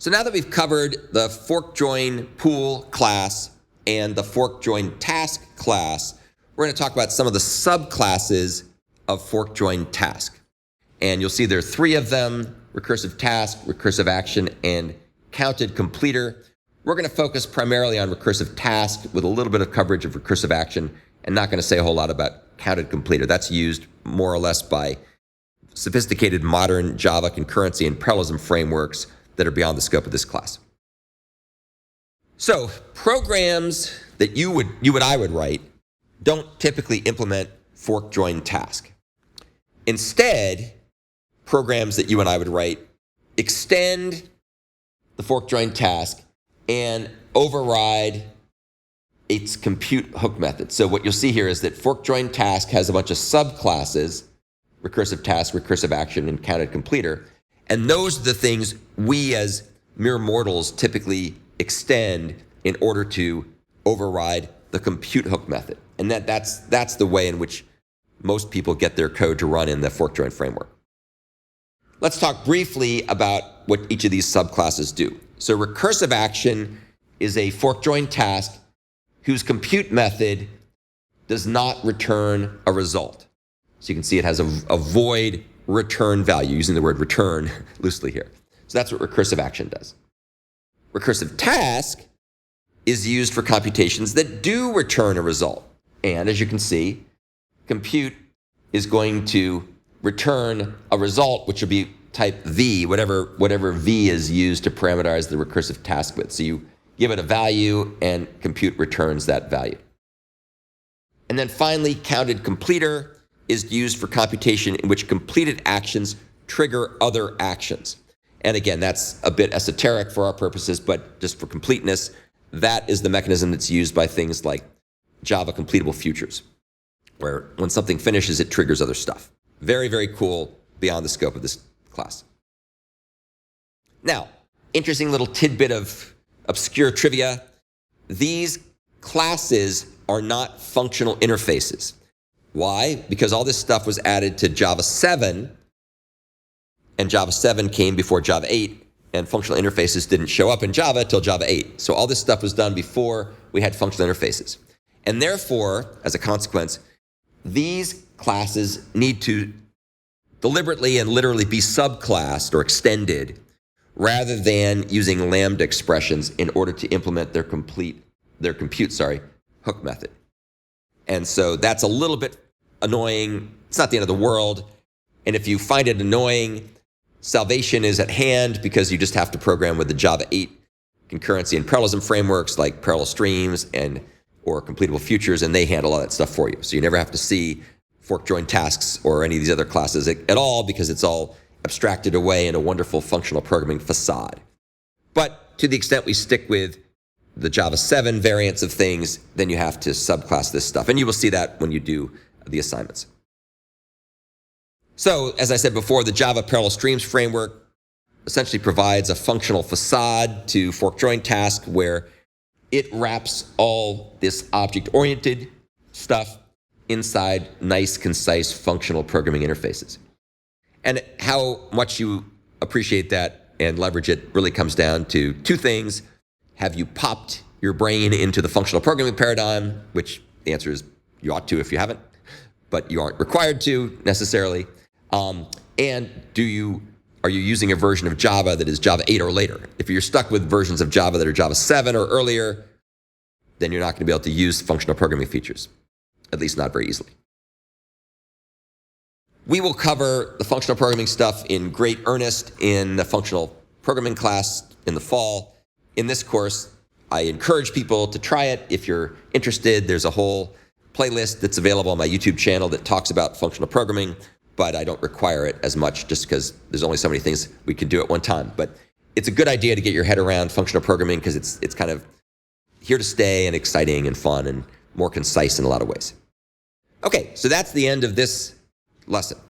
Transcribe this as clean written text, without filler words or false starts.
So now that we've covered the ForkJoinPool class and the ForkJoinTask class, we're going to talk about some of the subclasses of ForkJoinTask. And you'll see there are 3 of them: RecursiveTask, RecursiveAction, and CountedCompleter. We're going to focus primarily on RecursiveTask with a little bit of coverage of RecursiveAction, and not going to say a whole lot about CountedCompleter. That's used more or less by sophisticated modern Java concurrency and parallelism frameworks that are beyond the scope of this class. So programs that you and I would write don't typically implement ForkJoinTask. Instead, programs that you and I would write extend the ForkJoinTask and override its compute hook method. So what you'll see here is that ForkJoinTask has a bunch of subclasses: RecursiveTask, RecursiveAction, and CountedCompleter. And those are the things we as mere mortals typically extend in order to override the compute hook method. And that's the way in which most people get their code to run in the ForkJoin framework. Let's talk briefly about what each of these subclasses do. So RecursiveAction is a ForkJoinTask whose compute method does not return a result. So you can see it has a void return value, using the word return loosely here. So that's what RecursiveAction does. RecursiveTask is used for computations that do return a result. And as you can see, compute is going to return a result, which will be type V, whatever V is used to parameterize the RecursiveTask with. So you give it a value, and compute returns that value. And then finally, CountedCompleter is used for computation in which completed actions trigger other actions. And again, that's a bit esoteric for our purposes, but just for completeness, that is the mechanism that's used by things like Java completable futures, where when something finishes, it triggers other stuff. Very, very cool, beyond the scope of this class. Now, interesting little tidbit of obscure trivia. These classes are not functional interfaces. Why? Because all this stuff was added to Java 7, and Java 7 came before Java 8, and functional interfaces didn't show up in Java until Java 8. So all this stuff was done before we had functional interfaces. And therefore, as a consequence, these classes need to deliberately and literally be subclassed or extended rather than using lambda expressions in order to implement their compute hook method. And so that's a little bit annoying. It's not the end of the world. And if you find it annoying, salvation is at hand, because you just have to program with the Java 8 concurrency and parallelism frameworks like parallel streams or completable futures, and they handle all that stuff for you. So you never have to see ForkJoinTasks or any of these other classes at all, because it's all abstracted away in a wonderful functional programming facade. But to the extent we stick with the Java 7 variants of things, then you have to subclass this stuff. And you will see that when you do the assignments. So, as I said before, the Java Parallel Streams framework essentially provides a functional facade to ForkJoinTask, where it wraps all this object-oriented stuff inside nice, concise, functional programming interfaces. And how much you appreciate that and leverage it really comes down to 2 things. Have you popped your brain into the functional programming paradigm? Which the answer is you ought to if you haven't, but you aren't required to necessarily. And are you using a version of Java that is Java 8 or later? If you're stuck with versions of Java that are Java 7 or earlier, then you're not going to be able to use functional programming features, at least not very easily. We will cover the functional programming stuff in great earnest in the functional programming class in the fall. In this course, I encourage people to try it. If you're interested, there's a whole playlist that's available on my YouTube channel that talks about functional programming, but I don't require it as much just because there's only so many things we can do at one time. But it's a good idea to get your head around functional programming, because it's kind of here to stay and exciting and fun and more concise in a lot of ways. Okay, so that's the end of this lesson.